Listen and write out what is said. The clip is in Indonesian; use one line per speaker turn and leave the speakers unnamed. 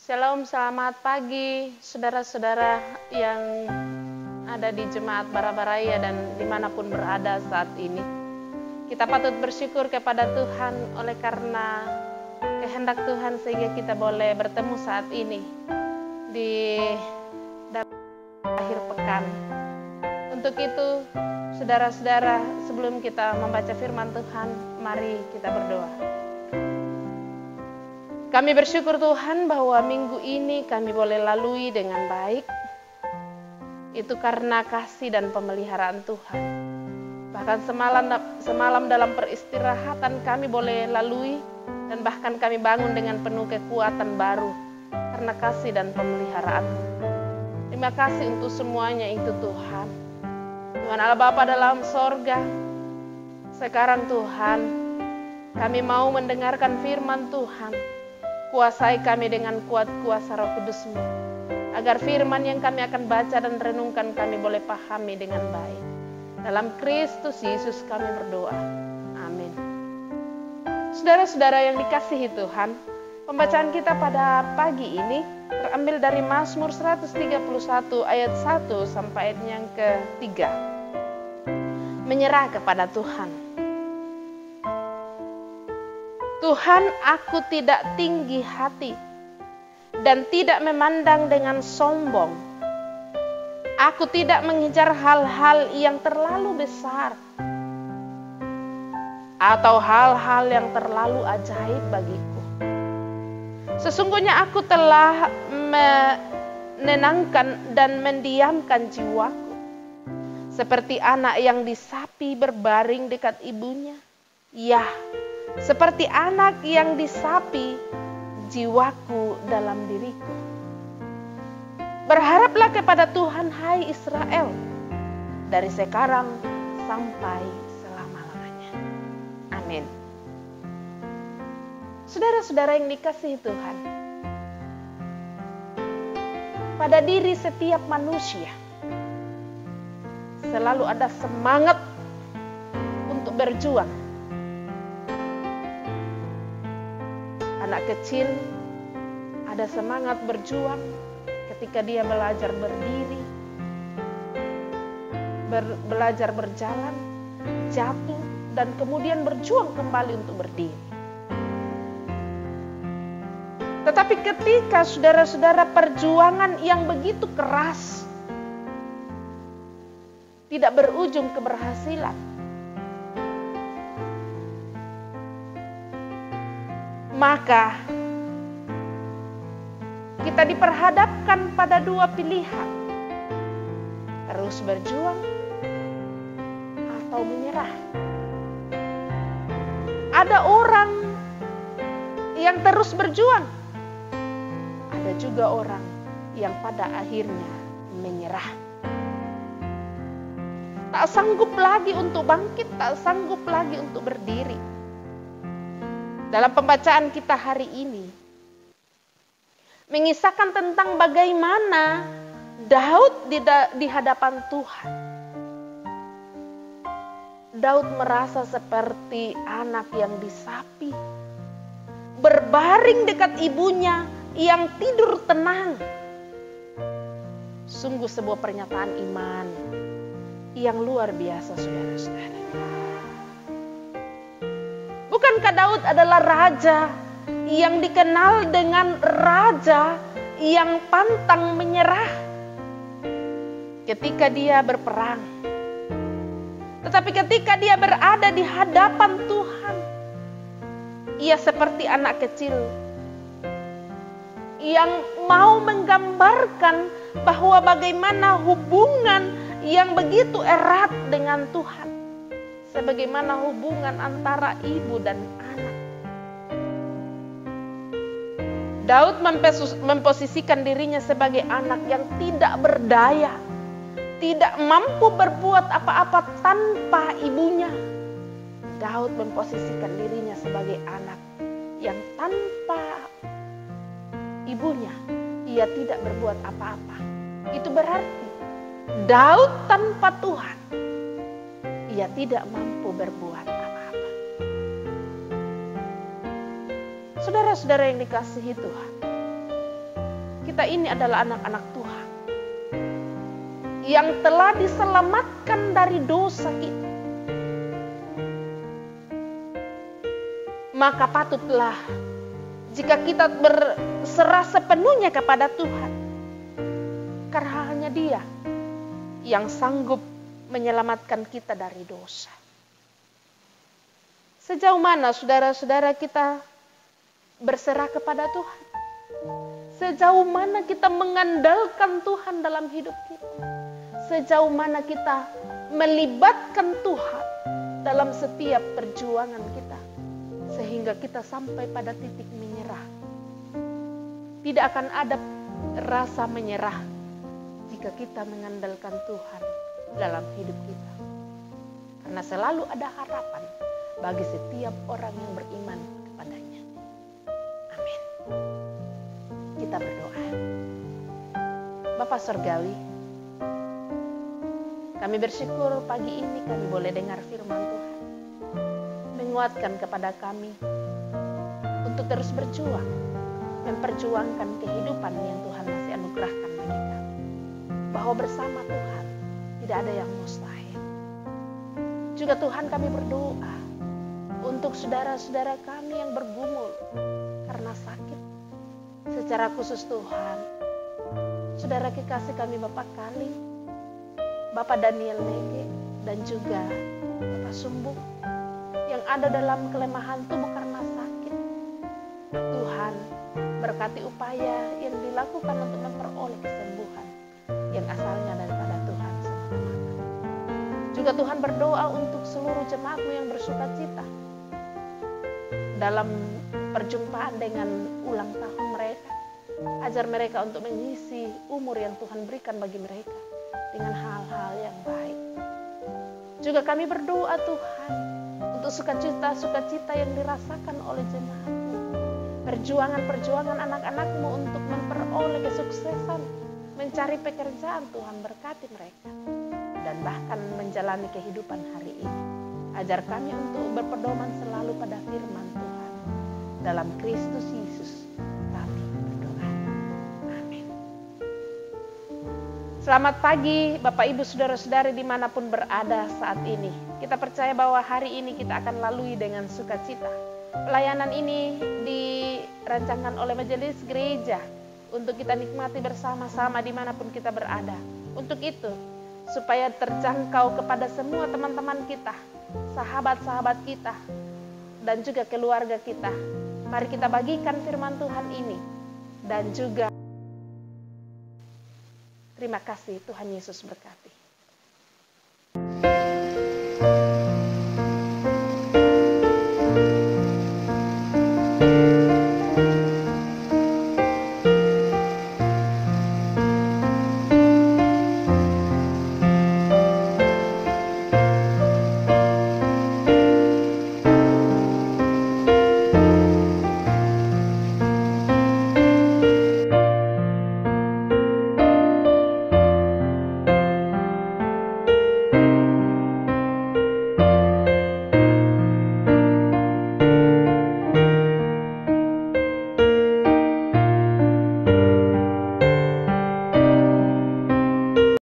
Shalom, selamat pagi saudara-saudara yang ada di Jemaat Barabaraya dan dimanapun berada saat ini. Kita patut bersyukur kepada Tuhan oleh karena kehendak Tuhan sehingga kita boleh bertemu saat ini di akhir pekan. Untuk itu, saudara-saudara, sebelum kita membaca firman Tuhan, mari kita berdoa. Kami bersyukur Tuhan bahwa minggu ini kami boleh lalui dengan baik. Itu karena kasih dan pemeliharaan Tuhan. Bahkan semalam dalam peristirahatan kami boleh lalui dan bahkan kami bangun dengan penuh kekuatan baru karena kasih dan pemeliharaan. Terima kasih untuk semuanya itu Tuhan. Tuhan Allah Bapa dalam sorga, sekarang Tuhan, kami mau mendengarkan firman Tuhan. Kuasai kami dengan kuat kuasa Roh Kudus-Mu, agar firman yang kami akan baca dan renungkan kami boleh pahami dengan baik. Dalam Kristus Yesus kami berdoa. Amin. Saudara-saudara yang dikasihi Tuhan, pembacaan kita pada pagi ini terambil dari Mazmur 131 ayat 1 sampai ayat yang ke-3. Menyerah kepada Tuhan. Tuhan, aku tidak tinggi hati dan tidak memandang dengan sombong. Aku tidak mengejar hal-hal yang terlalu besar atau hal-hal yang terlalu ajaib bagiku. Sesungguhnya aku telah menenangkan dan mendiamkan jiwaku, seperti anak yang disapi berbaring dekat ibunya. Ya, seperti anak yang disapi jiwaku dalam diriku. Berharaplah kepada Tuhan, hai Israel, dari sekarang sampai selama-lamanya. Amin. Saudara-saudara yang dikasihi Tuhan, pada diri setiap manusia selalu ada semangat untuk berjuang. Anak kecil ada semangat berjuang ketika dia belajar berdiri, belajar berjalan, jatuh, dan kemudian berjuang kembali untuk berdiri. Tetapi ketika saudara-saudara perjuangan yang begitu keras tidak berujung keberhasilan, maka kita diperhadapkan pada dua pilihan. Terus berjuang atau menyerah. Ada orang yang terus berjuang. Ada juga orang yang pada akhirnya menyerah. Tak sanggup lagi untuk bangkit, tak sanggup lagi untuk berdiri. Dalam pembacaan kita hari ini, mengisahkan tentang bagaimana Daud di hadapan Tuhan. Daud merasa seperti anak yang disapi, berbaring dekat ibunya yang tidur tenang. Sungguh sebuah pernyataan iman yang luar biasa, saudara-saudara. Bukankah Daud adalah raja yang dikenal dengan raja yang pantang menyerah ketika dia berperang? Tetapi ketika dia berada di hadapan Tuhan, ia seperti anak kecil yang mau menggambarkan bahwa bagaimana hubungan yang begitu erat dengan Tuhan. Sebagaimana hubungan antara ibu dan anak. Daud memposisikan dirinya sebagai anak yang tidak berdaya, tidak mampu berbuat apa-apa tanpa ibunya. Daud memposisikan dirinya sebagai anak yang tanpa ibunya, ia tidak berbuat apa-apa. Itu berarti Daud tanpa Tuhan, ia tidak mampu berbuat apa-apa. Saudara-saudara yang dikasihi Tuhan, kita ini adalah anak-anak Tuhan yang telah diselamatkan dari dosa kita, maka patutlah jika kita berserah sepenuhnya kepada Tuhan, karena hanya Dia yang sanggup menyelamatkan kita dari dosa. Sejauh mana saudara-saudara kita berserah kepada Tuhan? Sejauh mana kita mengandalkan Tuhan dalam hidup kita? Sejauh mana kita melibatkan Tuhan dalam setiap perjuangan kita? Sehingga kita sampai pada titik menyerah. Tidak akan ada rasa menyerah jika kita mengandalkan Tuhan dalam hidup kita. Karena selalu ada harapan bagi setiap orang yang beriman kepadanya. Amin. Kita berdoa. Bapa Surgawi, kami bersyukur pagi ini kami boleh dengar firman Tuhan. Menguatkan kepada kami untuk terus berjuang, memperjuangkan kehidupan yang Tuhan masih anugerahkan bagi kami. Bahwa bersama Tuhan tidak ada yang mustahil. Juga Tuhan kami berdoa untuk saudara-saudara kami yang bergumul karena sakit. Secara khusus Tuhan, saudara kekasih kami Bapak Kaling, Bapak Daniel Nege, dan juga Bapak Sumbu yang ada dalam kelemahan tubuh karena sakit. Tuhan, berkati upaya yang dilakukan untuk memperoleh kesembuhan yang asalnya daripada Tuhan semata-mata. Juga Tuhan berdoa untuk seluruh jemaat-Mu yang bersuka cita dalam perjumpaan dengan ulang tahun mereka. Ajar mereka untuk mengisi umur yang Tuhan berikan bagi mereka dengan hal-hal yang baik. Juga kami berdoa Tuhan untuk sukacita yang dirasakan oleh jemaat-Mu. Perjuangan-perjuangan anak-anak-Mu untuk memperoleh kesuksesan, mencari pekerjaan, Tuhan berkati mereka. Dan bahkan menjalani kehidupan hari ini. Ajar kami untuk berpedoman selalu pada firman Tuhan. Dalam Kristus Yesus kami berdoa. Amin. Selamat pagi Bapak Ibu Saudara-saudari dimanapun berada saat ini. Kita percaya bahwa hari ini kita akan lalui dengan sukacita. Pelayanan ini dirancangkan oleh majelis gereja untuk kita nikmati bersama-sama dimanapun kita berada. Untuk itu, supaya terjangkau kepada semua teman-teman kita, sahabat-sahabat kita, dan juga keluarga kita. Mari kita bagikan firman Tuhan ini. Dan juga terima kasih, Tuhan Yesus berkati.